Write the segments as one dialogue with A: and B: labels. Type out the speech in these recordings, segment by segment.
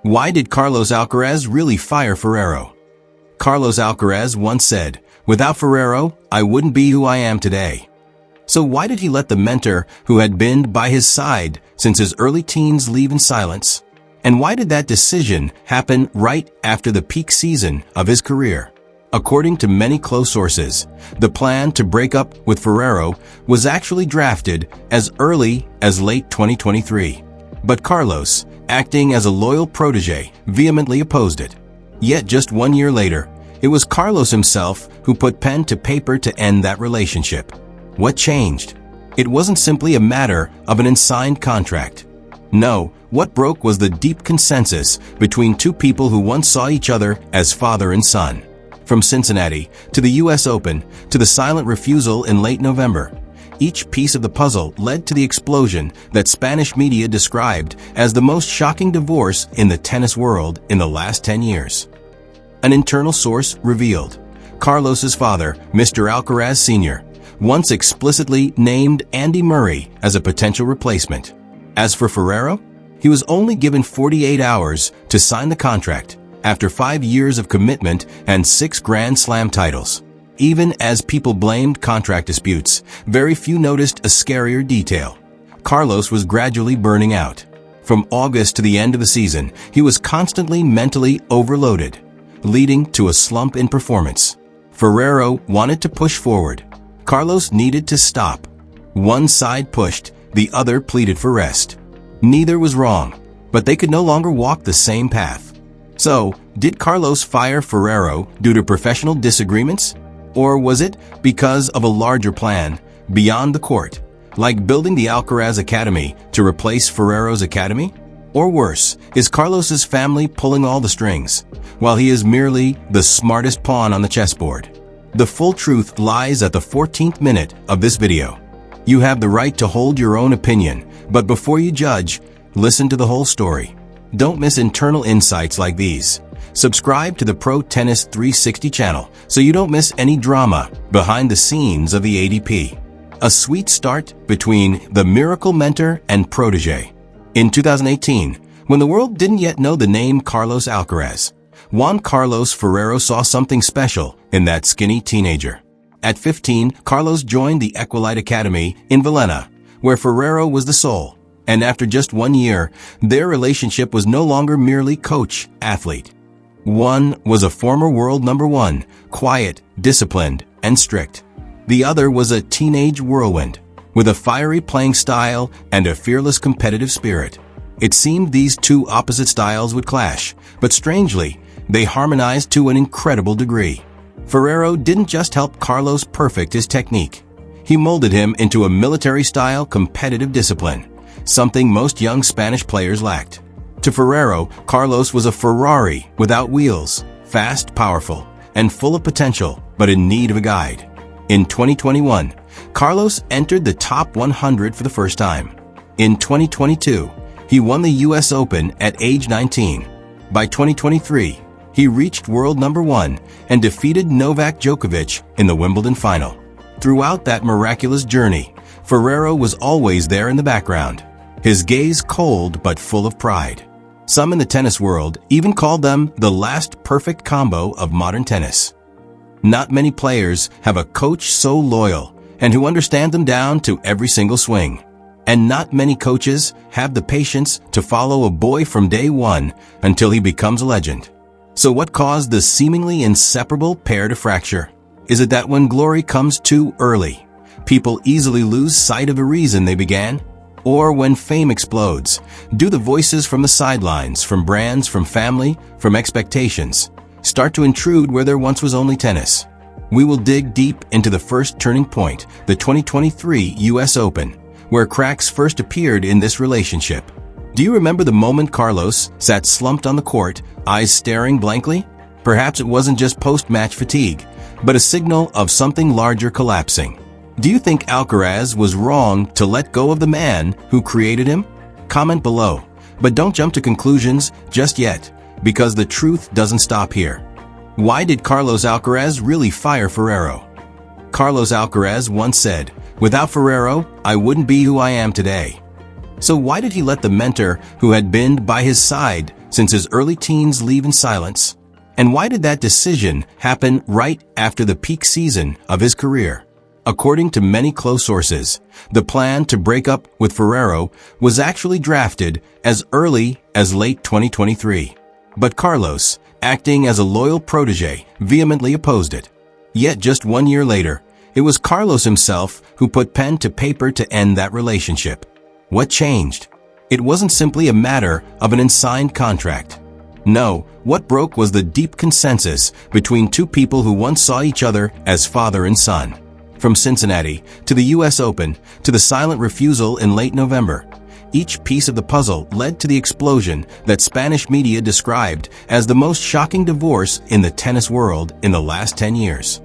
A: Why did Carlos Alcaraz really fire Ferrero? Carlos Alcaraz once said, "Without Ferrero, I wouldn't be who I am today." So why did he let the mentor who had been by his side since his early teens leave in silence? And why did that decision happen right after the peak season of his career? According to many close sources, the plan to break up with Ferrero was actually drafted as early as late 2023. But Carlos, acting as a loyal protege, vehemently opposed it. Yet just 1 year later, it was Carlos himself who put pen to paper to end that relationship. What changed? It wasn't simply a matter of an unsigned contract. No, what broke was the deep consensus between two people who once saw each other as father and son. From Cincinnati to the US Open to the silent refusal in late November, each piece of the puzzle led to the explosion that Spanish media described as the most shocking divorce in the tennis world in the last 10 years. An internal source revealed Carlos's father, Mr. Alcaraz Sr., once explicitly named Andy Murray as a potential replacement. As for Ferrero, he was only given 48 hours to sign the contract after 5 years of commitment and 6 Grand Slam titles. Even as people blamed contract disputes, very few noticed a scarier detail. Carlos was gradually burning out. From August to the end of the season, he was constantly mentally overloaded, leading to a slump in performance. Ferrero wanted to push forward. Carlos needed to stop. One side pushed, the other pleaded for rest. Neither was wrong, but they could no longer walk the same path. So, did Carlos fire Ferrero due to professional disagreements? Or was it because of a larger plan beyond the court, like building the Alcaraz Academy to replace Ferrero's academy? Or worse, is Carlos's family pulling all the strings, while he is merely the smartest pawn on the chessboard? The full truth lies at the 14th minute of this video. You have the right to hold your own opinion, but before you judge, listen to the whole story. Don't miss internal insights like these. Subscribe to the Pro Tennis 360 channel so you don't miss any drama behind the scenes of the ADP. A sweet start between the miracle mentor and protege. In 2018, when the world didn't yet know the name Carlos Alcaraz, Juan Carlos Ferrero saw something special in that skinny teenager. At 15, Carlos joined the Alcaraz Academy in Villena, where Ferrero was the soul. And after just 1 year, their relationship was no longer merely coach-athlete. One was a former world number 1, quiet, disciplined, and strict. The other was a teenage whirlwind, with a fiery playing style and a fearless competitive spirit. It seemed these two opposite styles would clash, but strangely, they harmonized to an incredible degree. Ferrero didn't just help Carlos perfect his technique. He molded him into a military-style competitive discipline, something most young Spanish players lacked. To Ferrero, Carlos was a Ferrari without wheels, fast, powerful, and full of potential, but in need of a guide. In 2021, Carlos entered the top 100 for the first time. In 2022, he won the US Open at age 19. By 2023, he reached world number 1 and defeated Novak Djokovic in the Wimbledon final. Throughout that miraculous journey, Ferrero was always there in the background, his gaze cold but full of pride. Some in the tennis world even called them the last perfect combo of modern tennis. Not many players have a coach so loyal and who understand them down to every single swing. And not many coaches have the patience to follow a boy from day one until he becomes a legend. So what caused the seemingly inseparable pair to fracture? Is it that when glory comes too early, people easily lose sight of the reason they began? Or when fame explodes, do the voices from the sidelines, from brands, from family, from expectations, start to intrude where there once was only tennis? We will dig deep into the first turning point, the 2023 US Open, where cracks first appeared in this relationship. Do you remember the moment Carlos sat slumped on the court, eyes staring blankly? Perhaps it wasn't just post-match fatigue, but a signal of something larger collapsing. Do you think Alcaraz was wrong to let go of the man who created him? Comment below, but don't jump to conclusions just yet, because the truth doesn't stop here. Why did Carlos Alcaraz really fire Ferrero? Carlos Alcaraz once said, "Without Ferrero, I wouldn't be who I am today." So why did he let the mentor who had been by his side since his early teens leave in silence? And why did that decision happen right after the peak season of his career? According to many close sources, the plan to break up with Ferrero was actually drafted as early as late 2023. But Carlos, acting as a loyal protege, vehemently opposed it. Yet just 1 year later, it was Carlos himself who put pen to paper to end that relationship. What changed? It wasn't simply a matter of an unsigned contract. No, what broke was the deep consensus between two people who once saw each other as father and son. From Cincinnati to the US Open to the silent refusal in late November, each piece of the puzzle led to the explosion that Spanish media described as the most shocking divorce in the tennis world in the last 10 years.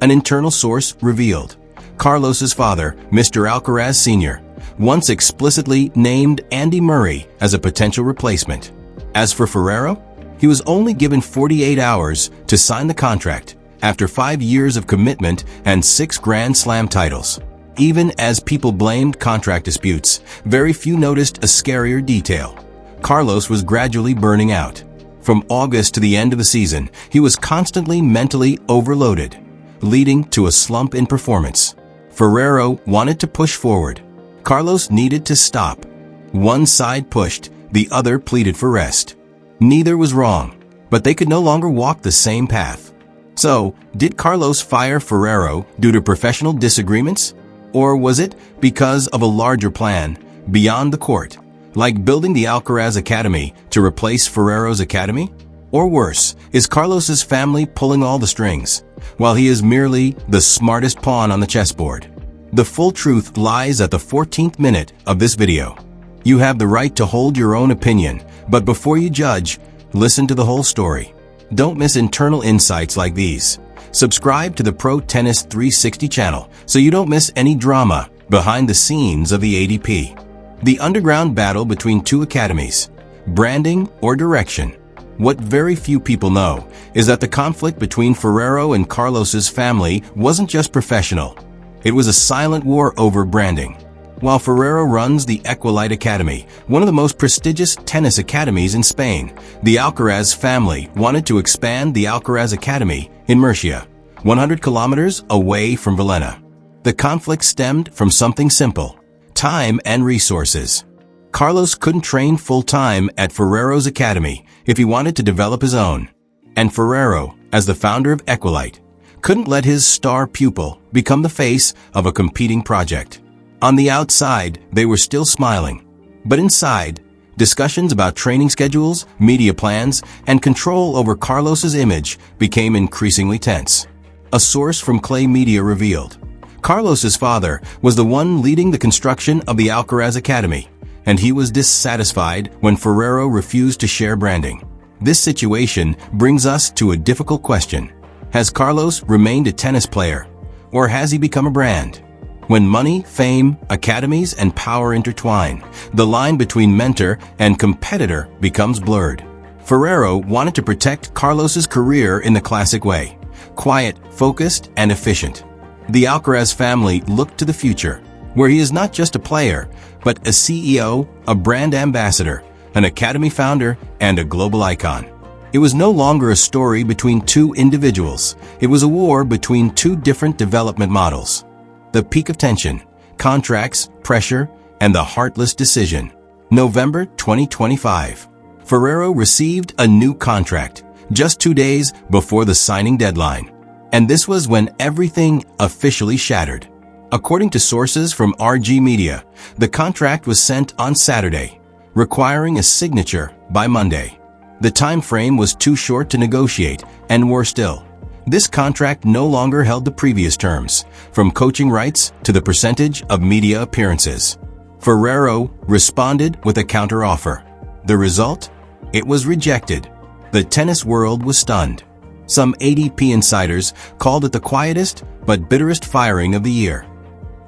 A: An internal source revealed Carlos's father, Mr. Alcaraz Sr., once explicitly named Andy Murray as a potential replacement. As for Ferrero, he was only given 48 hours to sign the contract after 5 years of commitment and 6 Grand Slam titles. Even as people blamed contract disputes, very few noticed a scarier detail. Carlos was gradually burning out. From August to the end of the season, he was constantly mentally overloaded, leading to a slump in performance. Ferrero wanted to push forward. Carlos needed to stop. One side pushed, the other pleaded for rest. Neither was wrong, but they could no longer walk the same path. So, did Carlos fire Ferrero due to professional disagreements? Or was it because of a larger plan, beyond the court, like building the Alcaraz Academy to replace Ferrero's academy? Or worse, is Carlos's family pulling all the strings, while he is merely the smartest pawn on the chessboard? The full truth lies at the 14th minute of this video. You have the right to hold your own opinion, but before you judge, listen to the whole story. Don't miss internal insights like these. Subscribe to the Pro Tennis 360 channel so you don't miss any drama behind the scenes of the ADP. The underground battle between two academies, branding or direction. What very few people know is that the conflict between Ferrero and Carlos's family wasn't just professional. It was a silent war over branding. While Ferrero runs the Equalite Academy, one of the most prestigious tennis academies in Spain, the Alcaraz family wanted to expand the Alcaraz Academy in Murcia, 100 kilometers away from Villena. The conflict stemmed from something simple: time and resources. Carlos couldn't train full-time at Ferrero's academy if he wanted to develop his own. And Ferrero, as the founder of Equalite, couldn't let his star pupil become the face of a competing project. On the outside, they were still smiling. But inside, discussions about training schedules, media plans, and control over Carlos's image became increasingly tense. A source from Clay Media revealed Carlos's father was the one leading the construction of the Alcaraz Academy, and he was dissatisfied when Ferrero refused to share branding. This situation brings us to a difficult question. Has Carlos remained a tennis player, or has he become a brand? When money, fame, academies, and power intertwine, the line between mentor and competitor becomes blurred. Ferrero wanted to protect Carlos's career in the classic way: quiet, focused, and efficient. The Alcaraz family looked to the future, where he is not just a player, but a CEO, a brand ambassador, an academy founder, and a global icon. It was no longer a story between two individuals. It was a war between two different development models. The peak of tension, contracts, pressure, and the heartless decision. November 2025. Ferrero received a new contract just 2 days before the signing deadline. And this was when everything officially shattered. According to sources from RG Media, the contract was sent on Saturday, requiring a signature by Monday. The time frame was too short to negotiate, and worse still, this contract no longer held the previous terms, from coaching rights to the percentage of media appearances. Ferrero responded with a counteroffer. The result? It was rejected. The tennis world was stunned. Some ADP insiders called it the quietest but bitterest firing of the year.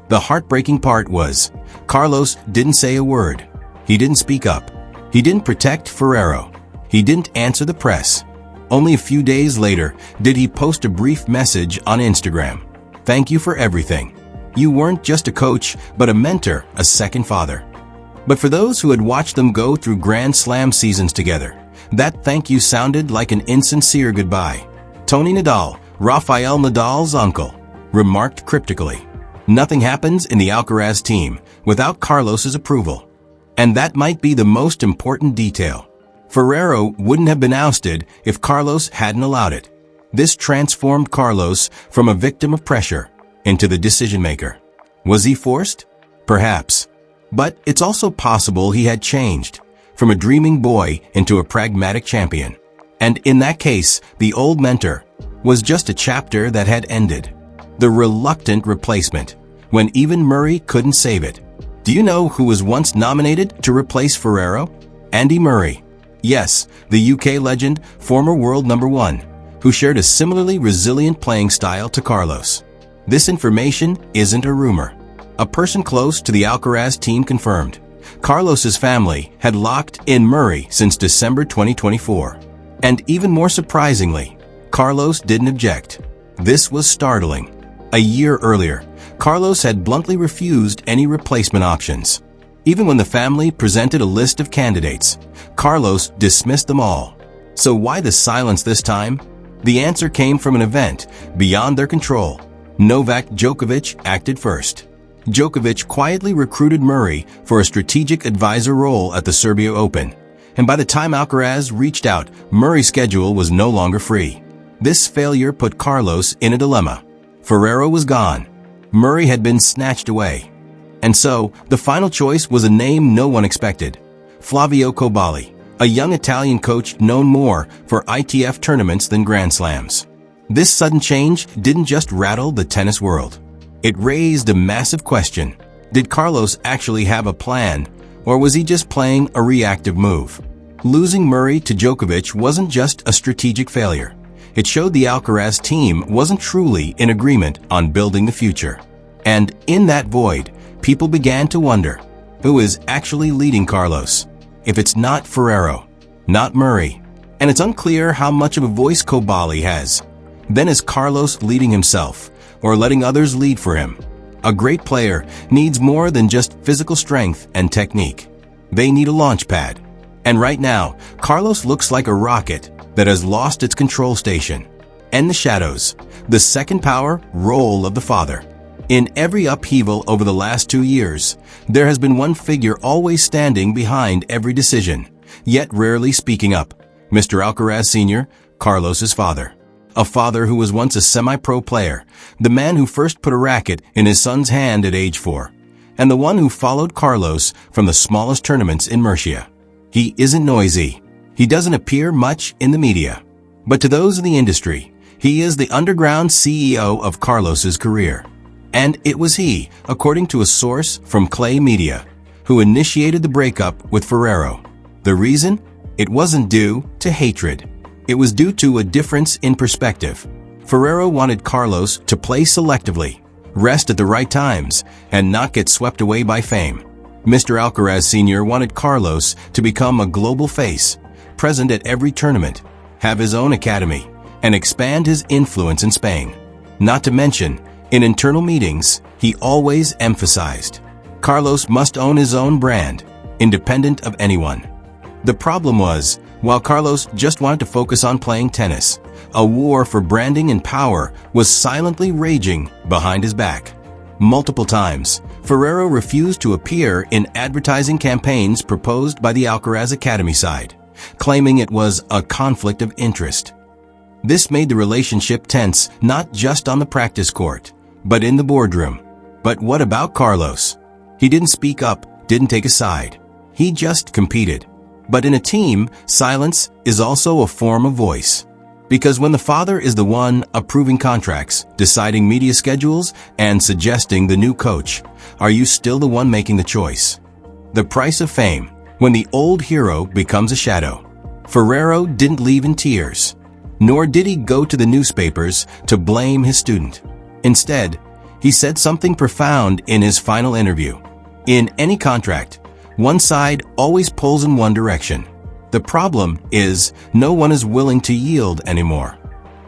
A: The heartbreaking part was, Carlos didn't say a word. He didn't speak up. He didn't protect Ferrero. He didn't answer the press. Only a few days later did he post a brief message on Instagram. "Thank you for everything. You weren't just a coach, but a mentor, a second father." But for those who had watched them go through Grand Slam seasons together, that thank you sounded like an insincere goodbye. Tony Nadal, Rafael Nadal's uncle, remarked cryptically, "Nothing happens in the Alcaraz team without Carlos's approval." And that might be the most important detail. Ferrero wouldn't have been ousted if Carlos hadn't allowed it. This transformed Carlos from a victim of pressure into the decision-maker. Was he forced? Perhaps. But it's also possible he had changed, from a dreaming boy into a pragmatic champion. And in that case, the old mentor was just a chapter that had ended. The reluctant replacement, when even Murray couldn't save it. Do you know who was once nominated to replace Ferrero? Andy Murray. Yes, the UK legend, former world number 1, who shared a similarly resilient playing style to Carlos. This information isn't a rumor. A person close to the Alcaraz team confirmed. Carlos's family had locked in Murray since December 2024. And even more surprisingly, Carlos didn't object. This was startling. A year earlier, Carlos had bluntly refused any replacement options. Even when the family presented a list of candidates, Carlos dismissed them all. So why the silence this time? The answer came from an event beyond their control. Novak Djokovic acted first. Djokovic quietly recruited Murray for a strategic advisor role at the Serbia Open. And by the time Alcaraz reached out, Murray's schedule was no longer free. This failure put Carlos in a dilemma. Ferrero was gone. Murray had been snatched away. And so, the final choice was a name no one expected. Flavio Coballi, a young Italian coach known more for ITF tournaments than Grand Slams. This sudden change didn't just rattle the tennis world. It raised a massive question. Did Carlos actually have a plan, or was he just playing a reactive move? Losing Murray to Djokovic wasn't just a strategic failure. It showed the Alcaraz team wasn't truly in agreement on building the future. And in that void, people began to wonder, who is actually leading Carlos? If it's not Ferrero, not Murray, and it's unclear how much of a voice Coballi has, then is Carlos leading himself, or letting others lead for him? A great player needs more than just physical strength and technique. They need a launch pad. And right now, Carlos looks like a rocket that has lost its control station. And the shadows, the second power role of the father. In every upheaval over the last 2 years, there has been one figure always standing behind every decision, yet rarely speaking up. Mr. Alcaraz Sr., Carlos's father. A father who was once a semi-pro player, the man who first put a racket in his son's hand at age 4, and the one who followed Carlos from the smallest tournaments in Murcia. He isn't noisy. He doesn't appear much in the media. But to those in the industry, he is the underground CEO of Carlos's career. And it was he, according to a source from Clay Media, who initiated the breakup with Ferrero. The reason? It wasn't due to hatred. It was due to a difference in perspective. Ferrero wanted Carlos to play selectively, rest at the right times, and not get swept away by fame. Mr. Alcaraz Sr. wanted Carlos to become a global face, present at every tournament, have his own academy, and expand his influence in Spain. Not to mention, in internal meetings, he always emphasized, Carlos must own his own brand, independent of anyone. The problem was, while Carlos just wanted to focus on playing tennis, a war for branding and power was silently raging behind his back. Multiple times, Ferrero refused to appear in advertising campaigns proposed by the Alcaraz Academy side, claiming it was a conflict of interest. This made the relationship tense not just on the practice court, but in the boardroom. But what about Carlos? He didn't speak up, didn't take a side. He just competed. But in a team, silence is also a form of voice. Because when the father is the one approving contracts, deciding media schedules, and suggesting the new coach, are you still the one making the choice? The price of fame, when the old hero becomes a shadow. Ferrero didn't leave in tears, nor did he go to the newspapers to blame his student. Instead, he said something profound in his final interview. In any contract, one side always pulls in one direction. The problem is, no one is willing to yield anymore.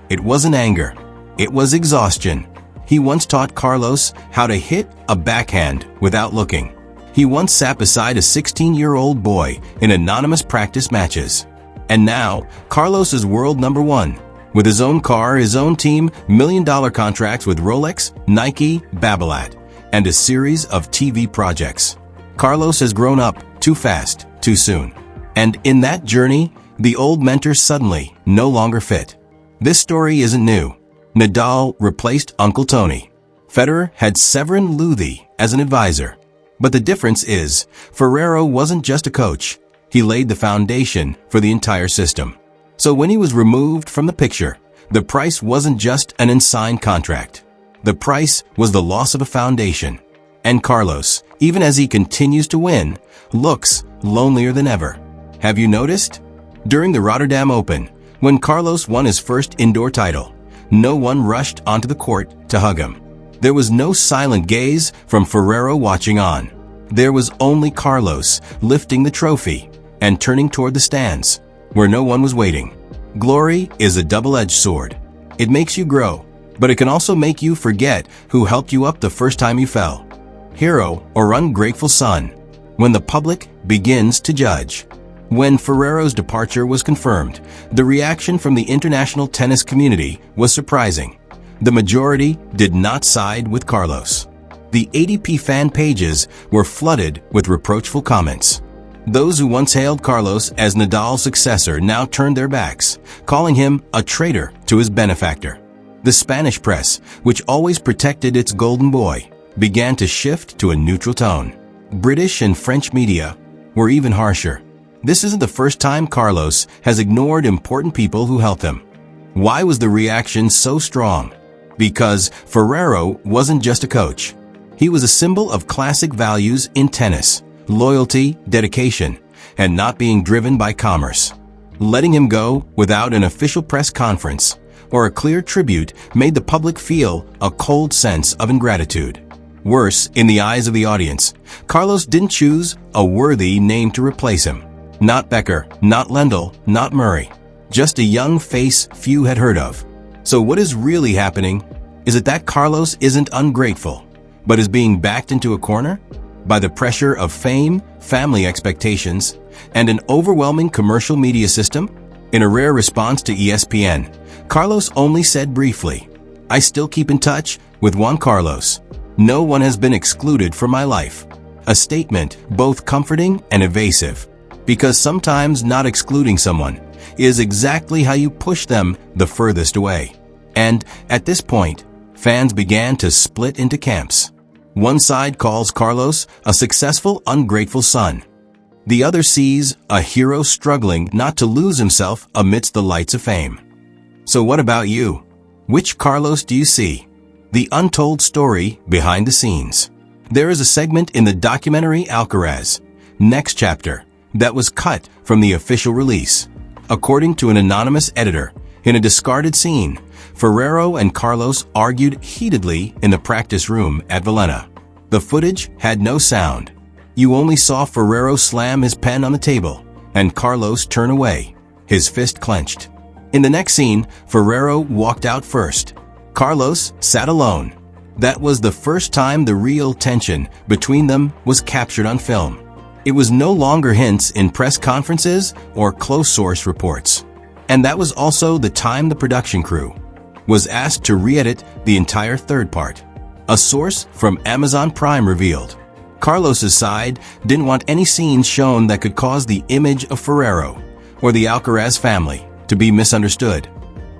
A: It wasn't anger. It was exhaustion. He once taught Carlos how to hit a backhand without looking. He once sat beside a 16-year-old boy in anonymous practice matches. And now, Carlos is world number one. With his own car, his own team, million-dollar contracts with Rolex, Nike, Babolat, and a series of TV projects. Carlos has grown up too fast, too soon. And in that journey, the old mentor suddenly no longer fit. This story isn't new. Nadal replaced Uncle Tony. Federer had Severin Luthi as an advisor. But the difference is, Ferrero wasn't just a coach. He laid the foundation for the entire system. So when he was removed from the picture, the price wasn't just an unsigned contract. The price was the loss of a foundation. And Carlos, even as he continues to win, looks lonelier than ever. Have you noticed? During the Rotterdam Open, when Carlos won his first indoor title, no one rushed onto the court to hug him. There was no silent gaze from Ferrero watching on. There was only Carlos lifting the trophy and turning toward the stands, where no one was waiting. Glory is a double-edged sword. It makes you grow, but it can also make you forget who helped you up the first time you fell. Hero or ungrateful son, when the public begins to judge. When Ferrero's departure was confirmed, the reaction from the international tennis community was surprising. The majority did not side with Carlos. The ADP fan pages were flooded with reproachful comments. Those who once hailed Carlos as Nadal's successor now turned their backs, calling him a traitor to his benefactor. The Spanish press, which always protected its golden boy, began to shift to a neutral tone. British and French media were even harsher. This isn't the first time Carlos has ignored important people who helped him. Why was the reaction so strong? Because Ferrero wasn't just a coach. He was a symbol of classic values in tennis: loyalty, dedication, and not being driven by commerce. Letting him go without an official press conference or a clear tribute made the public feel a cold sense of ingratitude. Worse, in the eyes of the audience, Carlos didn't choose a worthy name to replace him. Not Becker, not Lendl, not Murray. Just a young face few had heard of. So what is really happening? Is it that Carlos isn't ungrateful, but is being backed into a corner? By the pressure of fame, family expectations, and an overwhelming commercial media system? In a rare response to ESPN, Carlos only said briefly, "I still keep in touch with Juan Carlos. No one has been excluded from my life." A statement both comforting and evasive, because sometimes not excluding someone is exactly how you push them the furthest away. And at this point, fans began to split into camps. One side calls Carlos a successful, ungrateful son. The other sees a hero struggling not to lose himself amidst the lights of fame. So what about you? Which Carlos do you see? The untold story behind the scenes. There is a segment in the documentary Alcaraz, Next Chapter, that was cut from the official release. According to an anonymous editor, in a discarded scene, Ferrero and Carlos argued heatedly in the practice room at Villena. The footage had no sound. You only saw Ferrero slam his pen on the table and Carlos turn away, his fist clenched. In the next scene, Ferrero walked out first. Carlos sat alone. That was the first time the real tension between them was captured on film. It was no longer hints in press conferences or close source reports. And that was also the time the production crew was asked to re-edit the entire third part. A source from Amazon Prime revealed Carlos's side didn't want any scenes shown that could cause the image of Ferrero or the Alcaraz family to be misunderstood.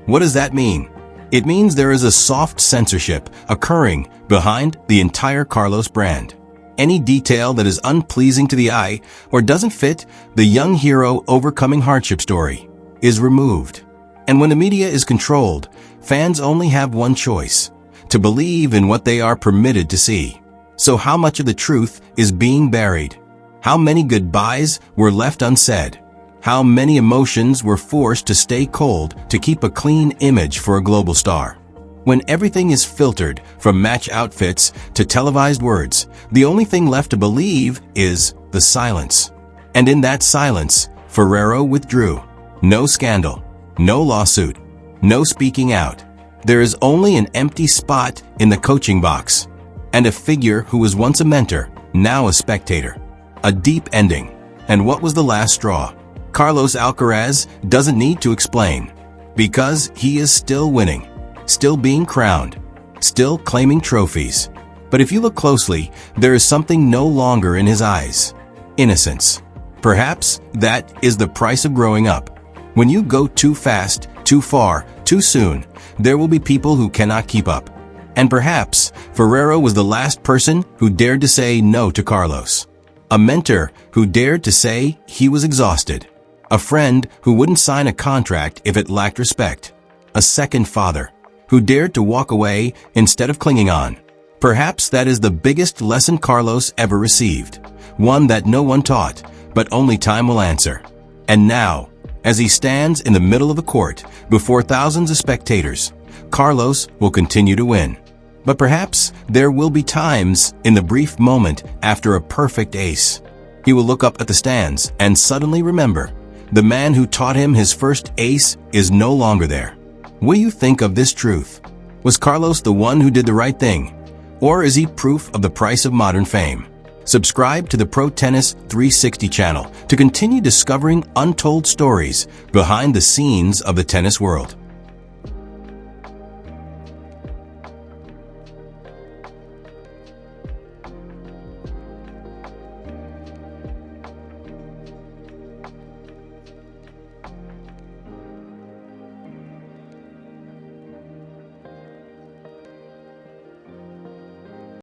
A: What does that mean? It means there is a soft censorship occurring behind the entire Carlos brand. Any detail that is unpleasing to the eye or doesn't fit the young hero overcoming hardship story is removed. And when the media is controlled, fans only have one choice: to believe in what they are permitted to see. So how much of the truth is being buried? How many goodbyes were left unsaid? How many emotions were forced to stay cold to keep a clean image for a global star? When everything is filtered from match outfits to televised words, the only thing left to believe is the silence. And in that silence, Ferrero withdrew. No scandal, no lawsuit, no speaking out. There is only an empty spot in the coaching box, and a figure who was once a mentor now a spectator. A deep ending. And what was the last straw? Carlos Alcaraz doesn't need to explain. Because he is still winning. Still being crowned. Still claiming trophies. But if you look closely, there is something no longer in his eyes. Innocence. Perhaps that is the price of growing up. When you go too fast, too far, too soon, there will be people who cannot keep up. And perhaps Ferrero was the last person who dared to say no to Carlos. A mentor who dared to say he was exhausted. A friend who wouldn't sign a contract if it lacked respect. A second father who dared to walk away instead of clinging on. Perhaps that is the biggest lesson Carlos ever received. One that no one taught, but only time will answer. And now, as he stands in the middle of the court before thousands of spectators, Carlos will continue to win. But perhaps there will be times in the brief moment after a perfect ace. He will look up at the stands and suddenly remember, the man who taught him his first ace is no longer there. What do you think of this truth? Was Carlos the one who did the right thing? Or is he proof of the price of modern fame? Subscribe to the Pro Tennis 360 channel to continue discovering untold stories behind the scenes of the tennis world.